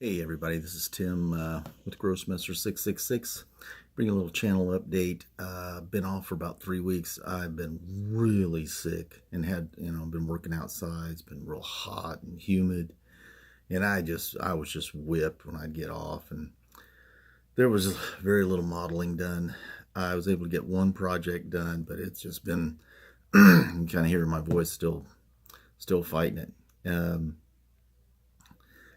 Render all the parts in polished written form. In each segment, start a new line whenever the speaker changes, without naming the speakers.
Hey everybody, this is Tim with Grossmaster 666. Bring a little channel update. Been off for about 3 weeks. I've been really sick and had, been working outside. It's been real hot and humid, and I was just whipped when I'd get off, and there was very little modeling done. I was able to get one project done, but it's just been you kind of hear my voice still fighting it.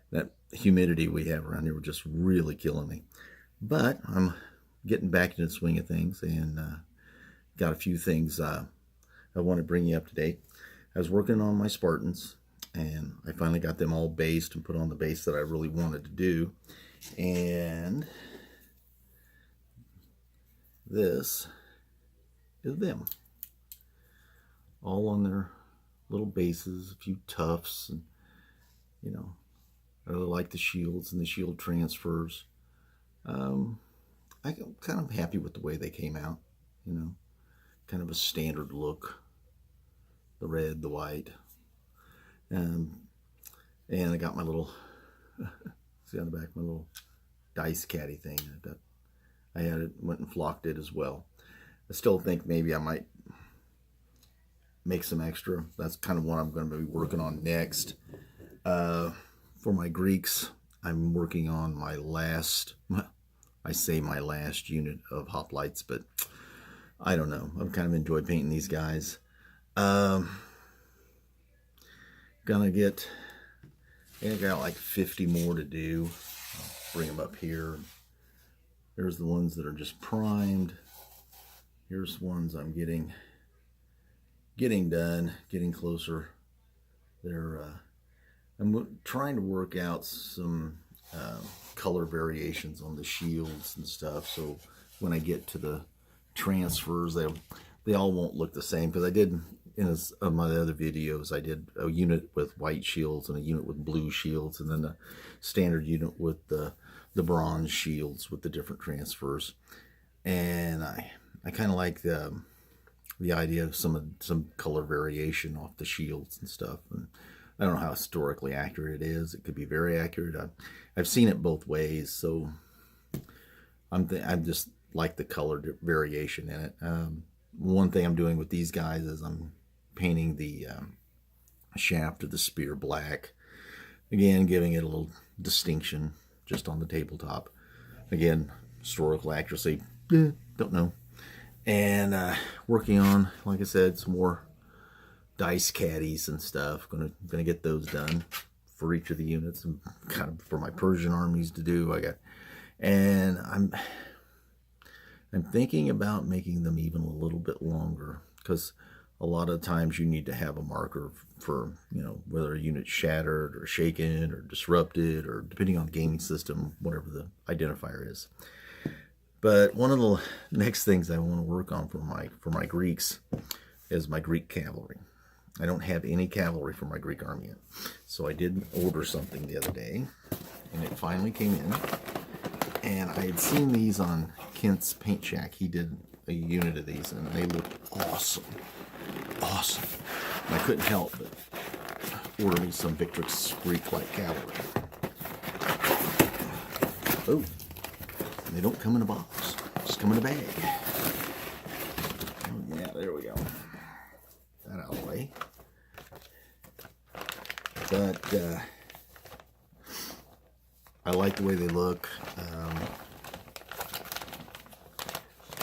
That humidity we have around here was just really killing me. But I'm getting back into the swing of things, and got a few things I want to bring you up to date. I was working on my Spartans, and I finally got them all based and put on the base that I really wanted to do. And this is them. All on their little bases, a few tufts, and I really like the shields and the shield transfers. I'm kind of happy with the way they came out. Kind of a standard look. The red, the white. And I got my little, see on the back, my little dice caddy thing. I had it, went and flocked it as well. I still think maybe I might make some extra. That's kind of what I'm going to be working on next. For my Greeks, I'm working on my last, I say my last unit of hoplites, but I don't know. I've kind of enjoyed painting these guys. I got like 50 more to do. I'll bring them up here. There's the ones that are just primed. Here's ones I'm getting done, getting closer. I'm trying to work out some color variations on the shields and stuff, so when I get to the transfers, they all won't look the same, because I did, in my other videos, I did a unit with white shields and a unit with blue shields, and then a standard unit with the bronze shields with the different transfers. And I kind of like the idea of some color variation off the shields and stuff. And I don't know how historically accurate it is. It could be very accurate. I've seen it both ways, so I just like the color variation in it. One thing I'm doing with these guys is I'm painting the shaft of the spear black. Again, giving it a little distinction just on the tabletop. Again, historical accuracy, don't know. And working on, like I said, some more dice caddies and stuff. Gonna get those done for each of the units, and kind of for my Persian armies to do. And I'm thinking about making them even a little bit longer, because a lot of times you need to have a marker for, whether a unit's shattered or shaken or disrupted, or depending on the gaming system, whatever the identifier is. But one of the next things I want to work on for my Greeks is my Greek cavalry. I don't have any cavalry for my Greek army yet. So I did order something the other day, and it finally came in. And I had seen these on Kent's Paint Shack. He did a unit of these, and they looked awesome. Awesome. And I couldn't help but order me some Victrix Greek Light Cavalry. Oh, they don't come in a box. Just come in a bag. Oh yeah, there we go. That out of the way. But I like the way they look.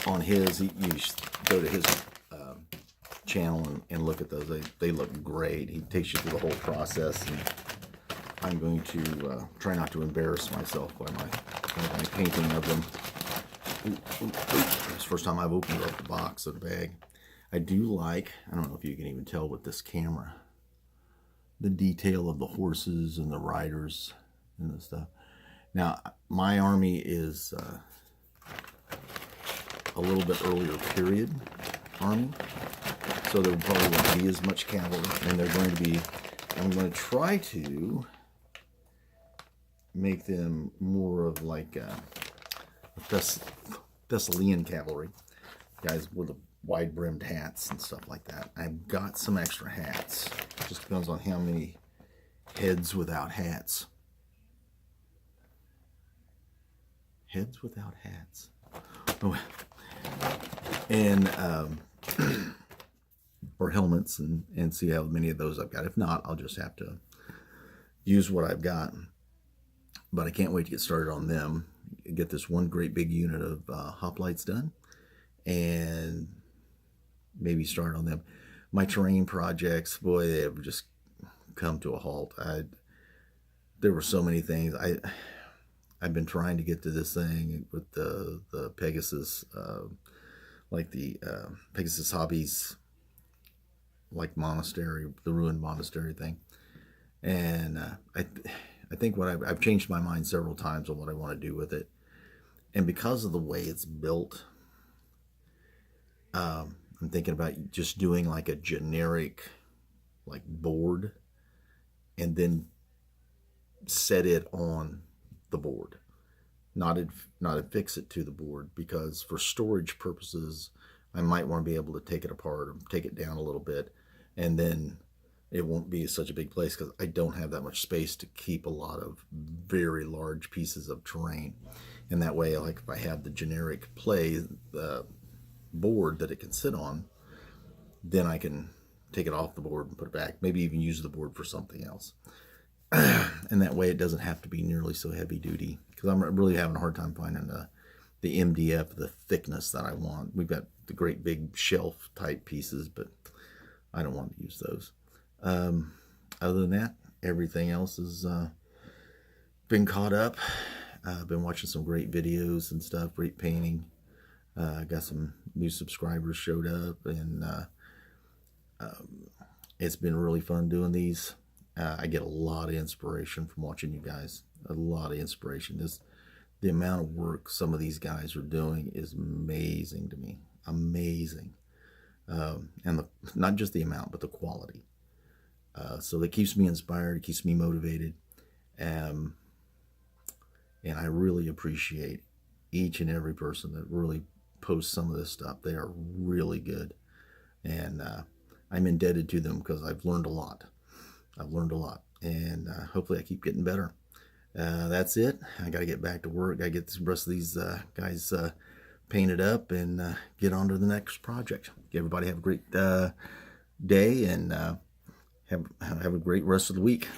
On his, you go to his channel and look at those. They look great. He takes you through the whole process, and I'm going to try not to embarrass myself by my painting of them. It's the first time I've opened up the box of the bag. I do like, I don't know if you can even tell with this camera, the detail of the horses and the riders and the stuff. Now, my army is a little bit earlier period army, so there probably won't be as much cavalry, and I'm going to try to make them more of like a Thessalian cavalry, guys with the wide-brimmed hats and stuff like that. I've got some extra hats. Just depends on how many heads without hats Heads without hats. Oh, and or helmets, and see how many of those I've got. If not, I'll just have to use what I've got. But I can't wait to get started on them. Get this one great big unit of hoplites done, and maybe start on them. My terrain projects, boy, they have just come to a halt. There were so many things. I've been trying to get to this thing with the Pegasus, like the Pegasus Hobbies, like monastery, the ruined monastery thing. And I think I've changed my mind several times on what I want to do with it. And because of the way it's built, I'm thinking about just doing like a generic like board and then set it on the board, not affix it to the board, because for storage purposes I might want to be able to take it apart or take it down a little bit, and then it won't be such a big place because I don't have that much space to keep a lot of very large pieces of terrain. And that way, like if I have the generic play board that it can sit on, then I can take it off the board and put it back, maybe even use the board for something else. And that way it doesn't have to be nearly so heavy duty, because I'm really having a hard time finding the MDF, the thickness that I want. We've got the great big shelf type pieces, but I don't want to use those. Other than that, everything else has been caught up. I've been watching some great videos and stuff, great painting. Got some new subscribers showed up, and it's been really fun doing these. I get a lot of inspiration from watching you guys. A lot of inspiration. The amount of work some of these guys are doing is amazing to me. Amazing. And not just the amount, but the quality. So that keeps me inspired, it keeps me motivated. And I really appreciate each and every person that really posts some of this stuff. They are really good. And I'm indebted to them because I've learned a lot. And hopefully I keep getting better. That's it. I got to get back to work. I get the rest of these guys painted up and get on to the next project. Everybody have a great day, and have a great rest of the week.